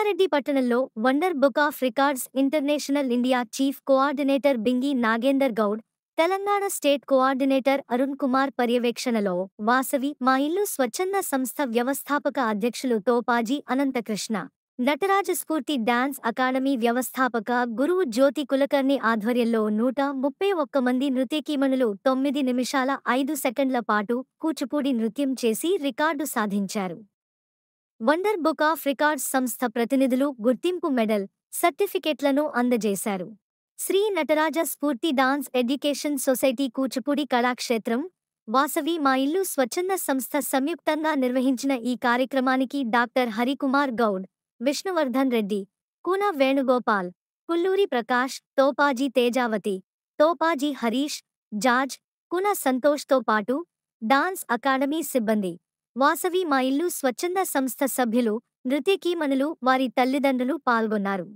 రంగారెడ్డి పట్టణంలో wonder book of records international India chief coordinator Bingi Nagender Goud, Telangana state coordinator Arun Kumar పర్యవేక్షణలో వాసవి మా ఇల్లు స్వచ్ఛంద సంస్థ వ్యవస్థాపక అధ్యక్షులు తోపాజీ అనంతకృష్ణ, నటరాజ స్ఫూర్తి డాన్స్ అకాడమీ వ్యవస్థాపక గురువు జ్యోతి కులకర్ణి ఆధ్వర్యంలో 131 మంది నృత్యకీమణులు 9 నిమిషాల 5 సెకండ్ల పాటు కూచిపూడి నృత్యం చేసి రికార్డు సాధించారు. వండర్ బుక్ ఆఫ్ రికార్డ్స్ సంస్థ ప్రతినిధులు గుర్తింపు మెడల్, సర్టిఫికెట్లను అందజేశారు. Shri Nataraja Spoorthi dance education society Kuchipudi Kalakshetram, Vasavi Maa Illu స్వచ్ఛంద సంస్థ సంయుక్తంగా నిర్వహించిన ఈ కార్యక్రమానికి డాక్టర్ హరికుమార్ గౌడ్, విష్ణువర్ధన్ రెడ్డి, కూన వేణుగోపాల్, కుల్లూరి ప్రకాష్, తోపాజీ తేజావతి, తోపాజీ హరీష్, జార్జ్, కూన సంతోష్తో పాటు డాన్స్ అకాడమీ సిబ్బంది, వాసవి మా ఇల్లు స్వచ్ఛంద సంస్థ సభ్యులు, నృత్యకీమణులు, వారి తల్లిదండ్రులు పాల్గొన్నారు.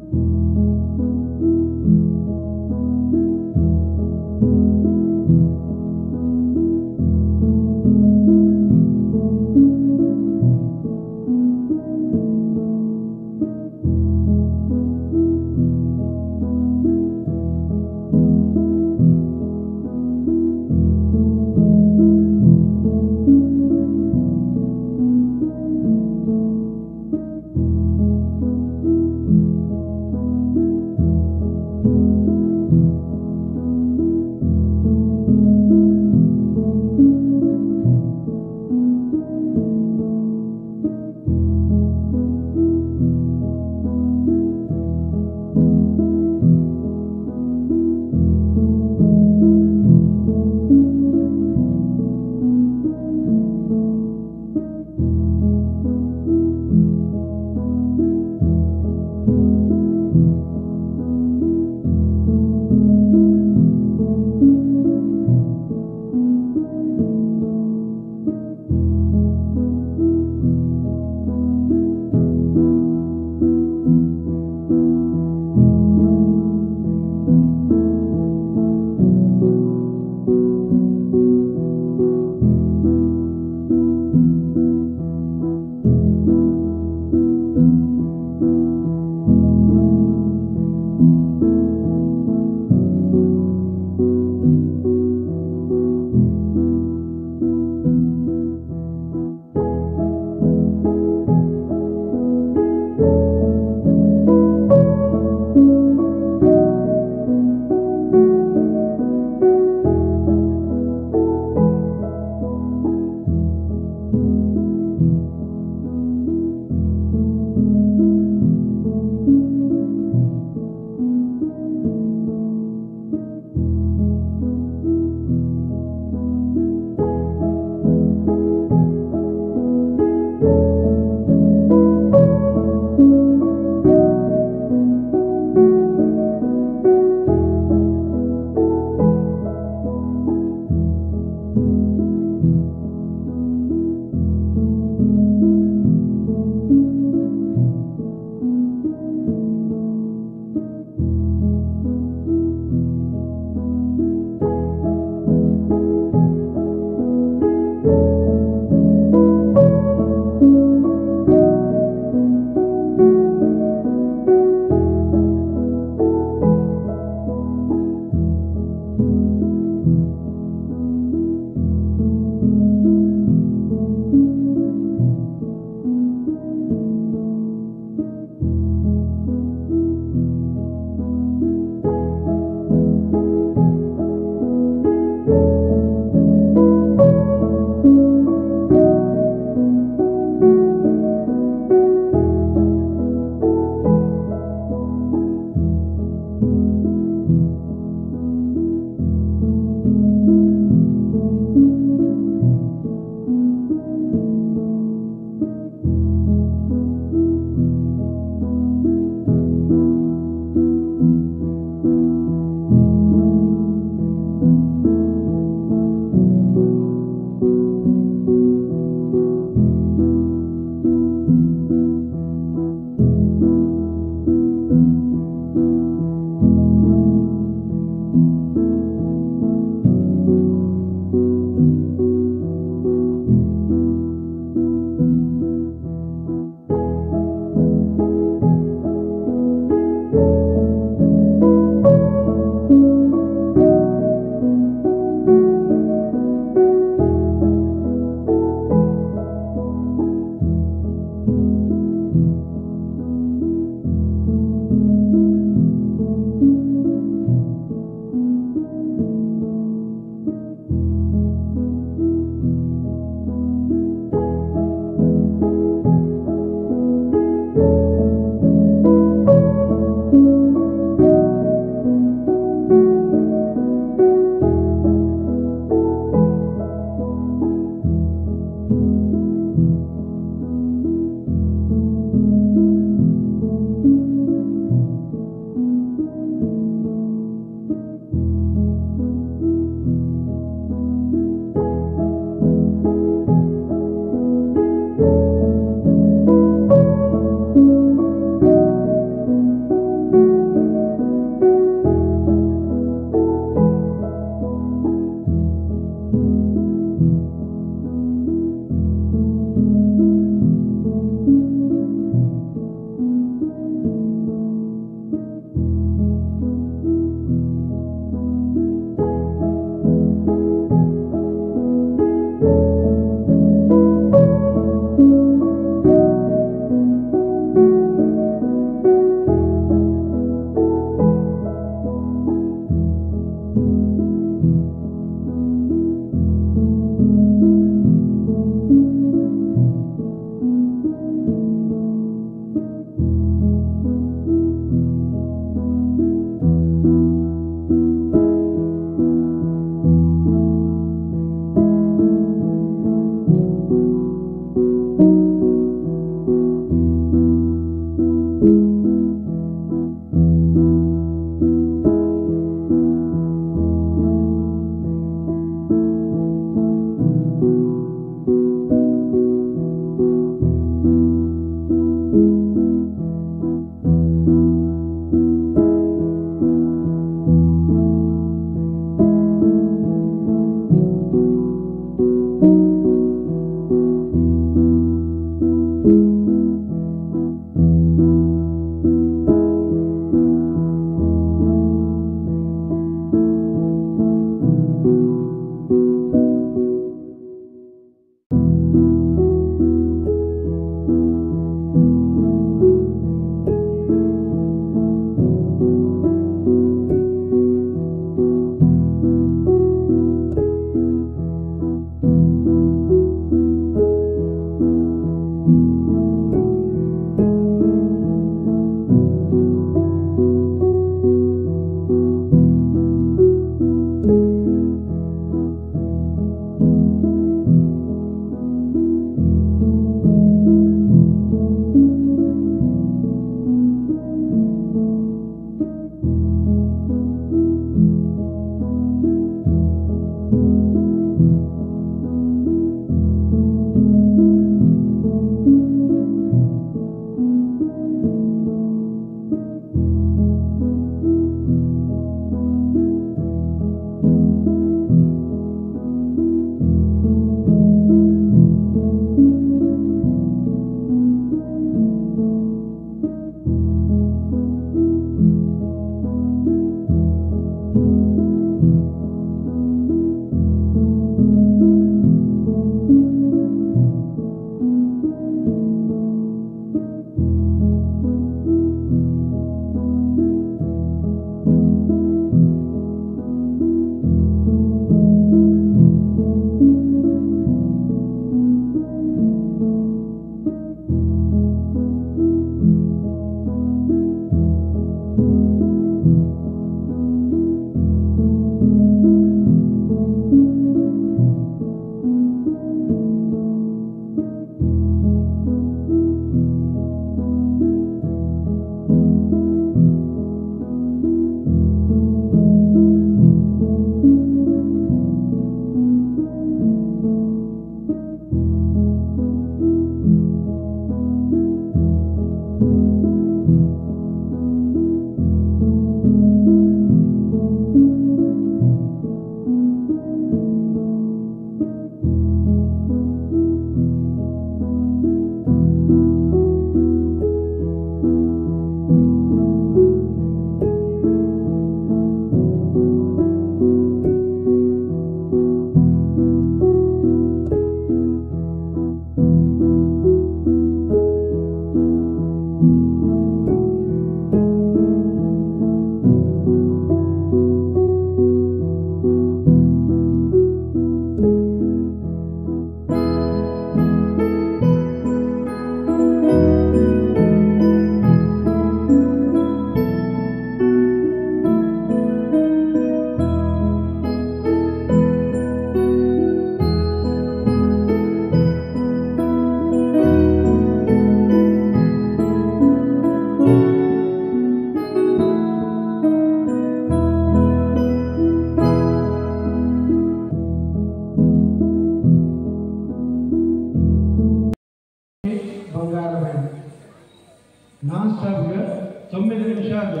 9 నిమిషాలు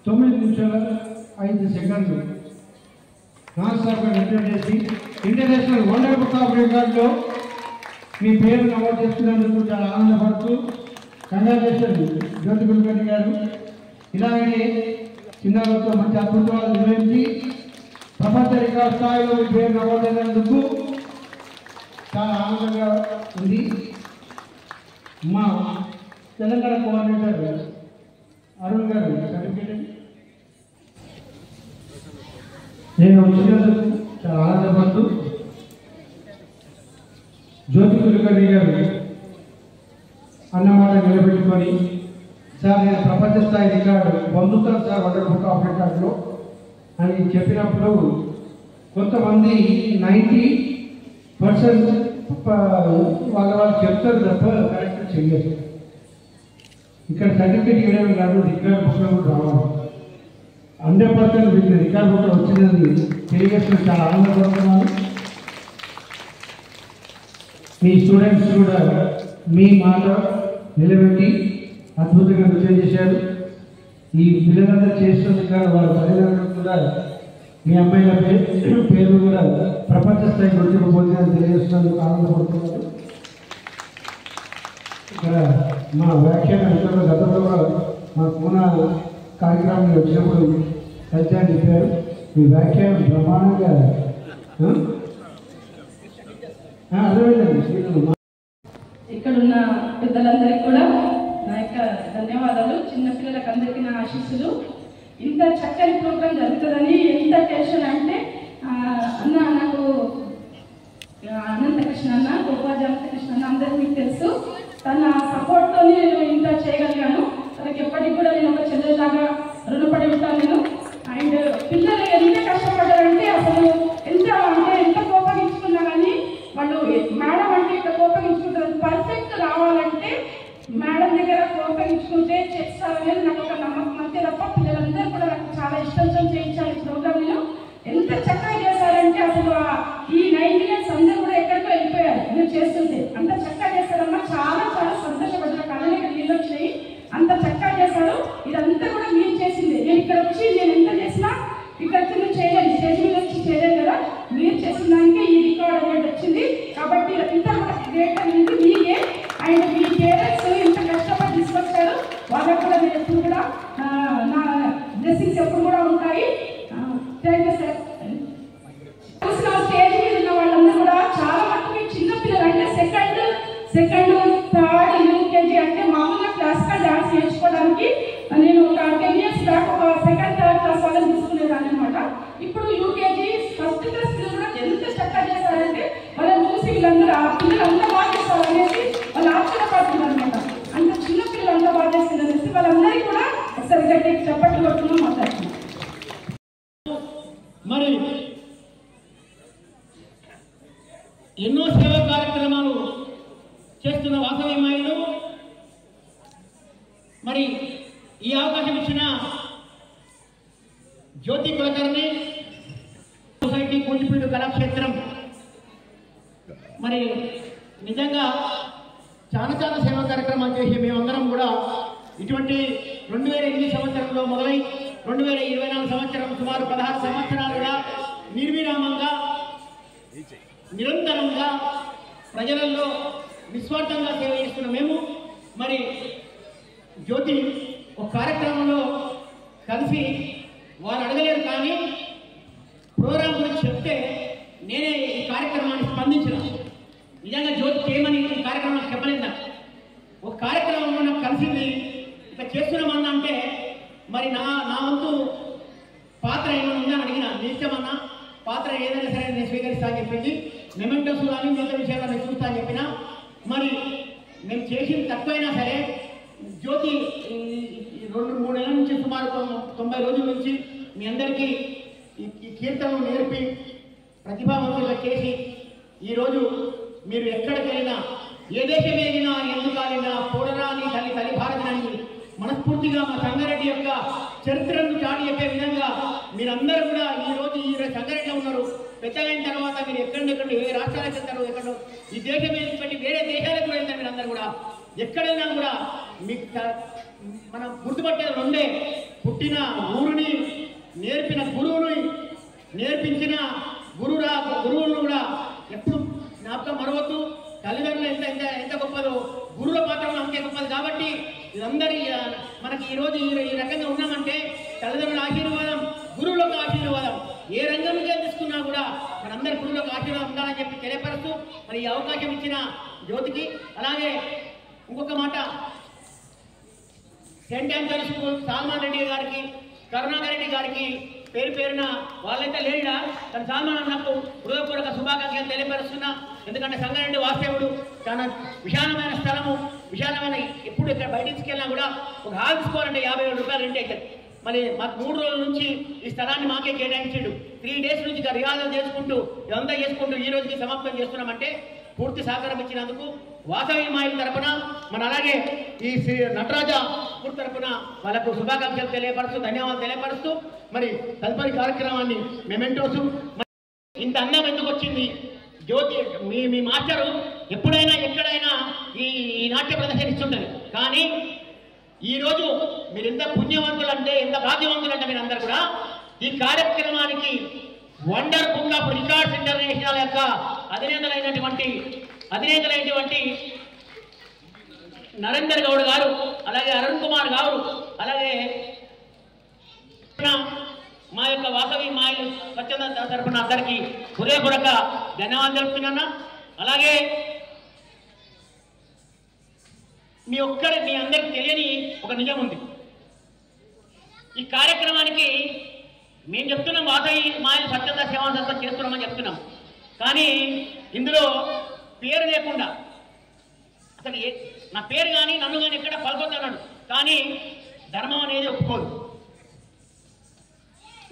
9 నిమిషాల 5 సెకండ్లు నాన్ స్టాప్గా రిటర్న్ చేసి ఇంటర్నేషనల్ వండర్ బుక్ ఆఫ్ రికార్డ్లో మీ పేరు నమోదు చేసుకున్నందుకు చాలా ఆనందపడుతూ కంగ్రాచులేషన్ జ్యోతి కులకర్ణి గారు. ఇలాగనే చిన్నారులతో మంచి అద్భుతాలు నిర్వహించి ప్రపంచ రికార్డ్ స్థాయిలో మీ పేరు నమోదైనందుకు చాలా ఆనందంగా ఉంది. మా తెలంగాణ కోఆర్డినేటర్ అరుణ్ గారు సర్టిఫికేట్ నేను వచ్చినందుకు చాలా ఆనందపడుతూ జ్యోతి కులకర్ణి గారు అన్నమాట నిలబెట్టుకొని సార్ నేను ప్రపంచ స్థాయి రికార్డు పొందుతాను సార్ వండర్ బుక్ ఆఫ్ రికార్డులో అని చెప్పినప్పుడు కొంతమంది 90% వాళ్ళు చెప్తారు తప్ప కరెక్ట్ చెయ్యరు. ఇక్కడ సర్టిఫికేట్ ఇవ్వడం కాదు, రికార్డ్ బుక్లో కూడా రావాలి. 100% మీకు రికార్డ్ బుక్లో వచ్చిందని తెలియజేసిన చాలా ఆనందపడుతున్నాను. మీ స్టూడెంట్స్ కూడా మీ మాట నిలబెట్టి అద్భుతంగా విజయం చేశారు. ఈ పిల్లలందరూ చేస్తున్నందుకు కానీ వాళ్ళ తల్లిదండ్రులు కూడా మీ అమ్మాయిల పేరు కూడా ప్రపంచ స్థాయి గుర్తింపు పొందిందని తెలియజేస్తున్నందుకు ఆనందపడుతున్నారు. ఇక్కడ మా వ్యాఖ్యాన మిత్రులు గతంలో కూడా మా పూనా కార్యక్రమం వచ్చినప్పుడు కలిసి అని చెప్పారు. మీ వ్యాఖ్యానం ప్రమాణంగా అర్థమైందండి. ఇక్కడున్న పెద్దలందరికీ కూడా నా యొక్క ధన్యవాదాలు. చిన్నపిల్లలకు అందరికీ నా ఆశీస్సులు. ఇంత చక్కని ప్రోగ్రాం జరుగుతుందని ఎంత టెన్షన్ అంటే అన్న నాకు అనంతకృష్ణ అన్న గోపాల్ అనంతకృష్ణ అన్న అందరికీ మీకు తెలుసు. తన సపోర్ట్తో నేను ఇంత చేయగలిగాను. తనకి ఎప్పటికి కూడా నేను ఒక చెల్లెలాగా రుణపడి ఉంటాను నేను. అండ్ పిల్లలు ఎంత కష్టపడ్డారంటే అసలు ఎంత కోపగించుకున్నా కానీ వాళ్ళు మేడం అంటే ఇక్కడ కోపగించుకుంటారు. పర్ఫెక్ట్ రావాలంటే మేడం దగ్గర కోపగించుకుంటే చేస్తారనేది నాకు ఒక నమ్మకం అంతే తప్ప పిల్లలందరూ కూడా నాకు చాలా ఇష్టంతో చేయించాలి ప్రోగ్రామ్. నేను ఎంత చక్కగా చేశారంటే అసలు ఈ 9 ఇయర్స్ అందరూ కూడా ఎక్కడికో వెళ్ళిపోయారు నేను చేస్తుంటే. అంత చక్కగా చేశారమ్మా, చాలా చాలా సంతోషపడ్డారు. కళ్ళకి నీళ్ళు వచ్చినాయి. అంత చక్కగా చేశారు. ఇదంతా కూడా మీరు చేసింది. నేను ఇక్కడ వచ్చి నేను ఎంత చేసినా ఇక్కడ వచ్చి చేయలేదు, స్టేజ్ మీద వచ్చి చేయలేదు కదా. మీరు చేసిన దానికే ఈ రికార్డ్ అనేది వచ్చింది. కాబట్టి ఇంత కూడా గ్రేట్ అనేది మీకే. అండ్ మీ పేరెంట్స్ ఇంత కష్టపడి తీసుకొచ్చారు. వాళ్ళకు కూడా మీరు ఎప్పుడు కూడా నా బ్లెస్సింగ్స్ ఎప్పుడు కూడా ఉంటాయి. Thank you sir. చూసిన స్టేజ్ మీద ఉన్న వాళ్ళందరూ కూడా చాలా మటుకు చిన్నపిల్లలు అంటే సెకండ్ థర్డ్ యూకేజీ అంటే మామూలుగా క్లాసికల్ డాన్స్ నేర్చుకోవడానికి నేను ఒక 10 years బ్యాక్ ఒక సెకండ్ థర్డ్ క్లాస్ వాళ్ళని తీసుకునేదాన్ని అనమాట. ఇప్పుడు యూకేజీ ఫస్ట్ క్లాస్ పిల్లలు కూడా ఎంత చక్కగా చేశారంటే వాళ్ళని చూసి వీళ్ళందరూ ఆ పిల్లలు అంతా బాగా చేస్తారు అనేసి వాళ్ళు ఆశ్చర్యపడుతున్నారు అనమాట. అంత చిన్న పిల్లలు అంతా బాగా చేస్తారు అనేసి వాళ్ళందరికీ కూడా ఒకసారి గట్టి చప్పట్లు కొట్టుకున్నాం మాట్లాడుతున్నాం. మరి ఎన్నో సేవా కార్యక్రమాలు చేస్తున్న వాసవి మహిళలు మరి ఈ అవకాశం ఇచ్చిన జ్యోతి కులకర్ణి సొసైటీ కూచిపూడి కళాక్షేత్రం మరి నిజంగా చాలా సేవా కార్యక్రమాలు చేసి మేమందరం కూడా ఇటువంటి 2008 సంవత్సరంలో మొదలై 2024 సంవత్సరం సుమారు 16 సంవత్సరాలుగా నిర్విరామంగా నిరంతరంగా ప్రజలలో నిస్వార్థంగా సేవ చేస్తున్న మేము మరి జ్యోతి ఒక కార్యక్రమంలో కలిసి వారు అడగలేరు కానీ ప్రోగ్రాం గురించి చెప్తే నేనే ఈ కార్యక్రమాన్ని స్పందించిన. నిజంగా జ్యోతి చేయమని ఈ కార్యక్రమాన్ని చెప్పలేదు. ఒక కార్యక్రమంలో నాకు కలిసింది ఇట్లా చేస్తున్నామన్నా అంటే మరి నా వంతు పాత్ర ఏమైనా ఉందని అడిగిన. నిజమన్నా పాత్ర ఏదైనా సరే నేను స్వీకరిస్తా అని చెప్పింది. మెమెంటోస్ కానీ మిగతా విషయాలు నేను చూస్తా అని చెప్పిన. మరి మేము చేసింది తక్కువైనా సరే జ్యోతి 2-3 నెలల నుంచి సుమారు 90 రోజుల నుంచి మీ అందరికీ ఈ కీర్తనలు నేర్పి ప్రతిభావంతులుగా చేసి ఈరోజు మీరు ఎక్కడికి వెళ్ళినా ఏ దేశం వెళ్ళినా ఎందుకు వెళ్ళినా పోడరాని తల్లి భారతని మనస్ఫూర్తిగా మా సంగారెడ్డి యొక్క చరిత్రను చాటి చెప్పే విధంగా మీరందరూ కూడా ఈరోజు సంగారెడ్డిలో ఉన్నారు. పెద్దగైన తర్వాత మీరు ఎక్కడెక్కడ ఏ రాష్ట్రాలకు వెళ్తారో ఎక్కడో ఈ దేశం పెట్టి వేరే దేశాలకు వెళ్తారు. మీరందరూ కూడా ఎక్కడైనా కూడా మీకు మనం గుర్తుపట్టేది రెండే, పుట్టిన ఊరిని, నేర్పిన గురువుని, నేర్పించిన గురువులను కూడా ఎప్పుడు జ్ఞాపకం మరవద్దు. తల్లిదండ్రులు ఎంత ఎంత ఎంత గొప్పదో గురువుల పాత్ర అంతే గొప్పది. కాబట్టి ఇదందరి మనకి ఈరోజు ఈ రకంగా ఉన్నామంటే తల్లిదండ్రుల ఆశీర్వాదం, గురువులకు ఆశీర్వాదం. ఏ రంగం నుంచి తీసుకున్నా కూడా మనందరి గురువులకు ఆశీర్వాదం ఉండాలని చెప్పి తెలియపరుస్తూ మరి ఈ అవకాశం ఇచ్చిన జ్యోతికి, అలాగే ఇంకొక మాట, Saint Anthony school Salman Reddy గారికి, కరుణాకర్ రెడ్డి గారికి పేరు పేరున వాళ్ళైతే లేడా తన సాల్మాన్ అన్నకు హృదయపూర్వక శుభాకాంక్షలు తెలియపరుస్తున్నా. ఎందుకంటే సంగారెడ్డి వాస్తవుడు, చాలా విశాలమైన స్థలము, విశాలమైన ఎప్పుడు ఇక్కడ బయటికి తీసుకెళ్ళినా కూడా ఒక హాల్ తీసుకోవాలంటే 50,000 రూపాయలు రెంట్ అవుతుంది. మరి మాకు 3 రోజుల నుంచి ఈ స్థలాన్ని మాకే కేటాయించాడు. 3 డేస్ నుంచి రిహార్సల్ చేసుకుంటూ ఇదంతా చేసుకుంటూ ఈ రోజుకి సమాప్తం చేస్తున్నామంటే పూర్తి సహకారం ఇచ్చినందుకు వాసవి మాయిల తరపున మన అలాగే ఈ శ్రీ నటరాజ స్కూల్ తరపున వాళ్ళకు శుభాకాంక్షలు తెలియపరుస్తూ ధన్యవాదాలు తెలియపరుస్తూ మరి తదుపరి కార్యక్రమాన్ని మెమెంటోసు. ఇంత అన్నం ఎందుకు వచ్చింది? జ్యోతి మీ మాస్టరు ఎప్పుడైనా ఎక్కడైనా ఈ నాట్య ప్రదర్శన ఇస్తుంటుంది. కానీ ఈరోజు మీరు ఎంత పుణ్యవంతులు అంటే, ఎంత భాగ్యవంతులు అంటే మీరు అందరు కూడా ఈ కార్యక్రమానికి wonder book of records international యొక్క అధినేతలైనటువంటి నరేందర్ గౌడ్ గారు, అలాగే అరుణ్ కుమార్ గారు, అలాగే మా యొక్క వాసవి మాయిల్ స్వచ్ఛంద తరఫున అందరికీ హృదయపూర్వక ధన్యవాదాలు తెలుపుతున్నా. అలాగే మీ అందరికి తెలియని ఒక నిజం ఉంది. ఈ కార్యక్రమానికి మేము చెప్తున్నాం వాసవి మాయిల్ స్వచ్ఛంద సేవా సంస్థ చేస్తున్నామని చెప్తున్నాం. కానీ ఇందులో పేరు లేకుండా, అసలు నా పేరు కానీ నన్ను కానీ ఎక్కడ పలుకొద్దన్నాడు. కానీ ధర్మం అనేది ఒప్పుకోదు.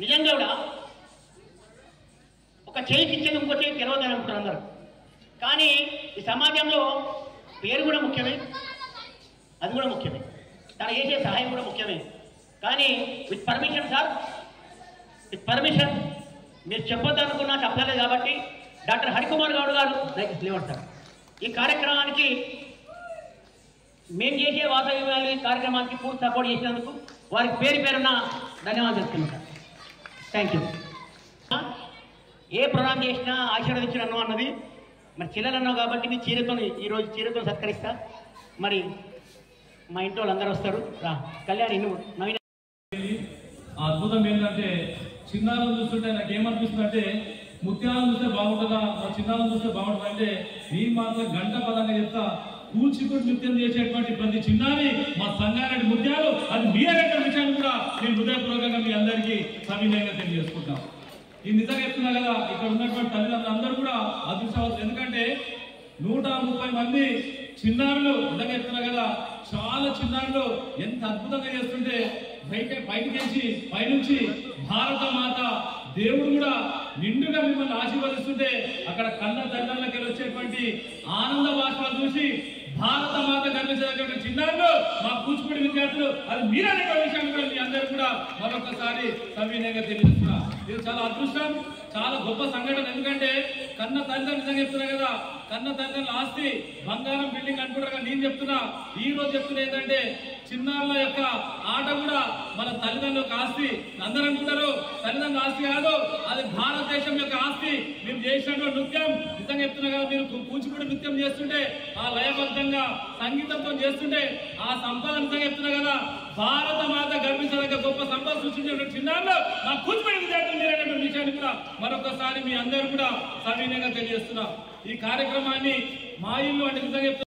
నిజంగా కూడా ఒక చేయికి ఇచ్చేది ఇంకో చేయి తెరవద్దని అనుకుంటారు అందరూ. కానీ ఈ సమాజంలో పేరు కూడా ముఖ్యమే, అది కూడా ముఖ్యమే, తన చేసే సహాయం కూడా ముఖ్యమే. కానీ with permission sir, with permission మీరు చెప్పొద్దనుకున్నా చెప్పలేదు. కాబట్టి డాక్టర్ హరికుమార్ గౌడ్ గారు లేవండి సార్. ఈ కార్యక్రమానికి మేము చేసే వాసవి మాయిల్ కార్యక్రమానికి పూర్తి సపోర్ట్ చేసినందుకు వారికి పేరు పేరున ధన్యవాదాలు చెప్తున్నాను సార్. Thank you. ఏ ప్రోగ్రామ్ చేసినా ఆశీర్వదించడం అన్నది మరి చిల్లలు అన్నావు కాబట్టి నీ ఈరోజు చీరతో సత్కరిస్తా. మరి మా ఇంట్లో వాళ్ళందరూ వస్తారు. రా కళ్యాణి, నువ్వు నవీన. అద్భుతం ఏంటంటే చిన్నాలను చూస్తుంటే నాకు ఏమనిపిస్తుంది అంటే, ముత్యాలను చూస్తే బాగుంటుందా, మా చిన్నాలను చూస్తే బాగుంటుందా అంటే నేను మాత్రం గంట పదంగా చెప్తా. కూచిపూడి నృత్యం చేసేటువంటి ప్రతి చిన్నారి మా సంగారెడ్డి ముత్యాలు, అది మీరేట విషయాన్ని కూడా నేను హృదయపూర్వకంగా మీ అందరికీ సవినయంగా తెలియజేసుకుంటాం. ఈ నిజంగా చెప్తున్నా కదా, ఇక్కడ ఉన్నటువంటి తల్లిదండ్రులు అందరూ కూడా అదృష్టవంతులు. ఎందుకంటే 130 మంది చిన్నారులు, నిజంగా చెప్తున్నా కదా, చాలా చిన్నారులు ఎంత అద్భుతంగా చేస్తుంటే బయటకేసి పైనుంచి భారత మాత దేవుడు కూడా నిండుగా మిమ్మల్ని ఆశీర్వదిస్తుంటే అక్కడ కన్న తండ్రులకి వచ్చేటువంటి ఆనంద భాషలు చూసి భారత మాత గర్వించేటువంటి చిన్నారులు మా కూచిపూడి విద్యార్థులు, అది మీరనే విషయాన్ని కూడా మీ అందరూ కూడా మరొకసారి సవినయంగా తెలియజేస్తున్నా. ఇది చాలా అదృష్టం, చాలా గొప్ప సంఘటన. ఎందుకంటే కన్న తండ్రి, నిజంగా చెప్తున్నా కదా, కన్న తండ్రుల ఆస్తి బంగారం బిల్డింగ్ అనుకుంటారు. నేను చెప్తున్నా, ఈ రోజు చెప్తున్నా ఏంటంటే చిన్నారుల యొక్క ఆట కూడా మన తల్లిదండ్రుల ఆస్తి. అందరూ అనుకుంటారు తల్లిదండ్రుల ఆస్తి కాదు, అది భారతదేశం యొక్క ఆస్తి. మేము చేసినటువంటి నృత్యం, నిజంగా చెప్తున్నా కదా, మీరు కూచిపూడి నృత్యం చేస్తుంటే, ఆ లయబద్ధంగా సంగీతంతో చేస్తుంటే ఆ సంపద, నిజంగా చెప్తున్నా కదా, భారత మాత గర్వించదగ్గ గొప్ప సంపద సృష్టించినటువంటి చిన్నారులు మా కూచిపూడి విద్యార్థులు మీరైనటువంటి విషయాన్ని కూడా మరొకసారి మీ అందరూ కూడా సవినయంగా తెలియజేస్తున్నా. ఈ కార్యక్రమాన్ని మా ఇల్లు అంటే నిజంగా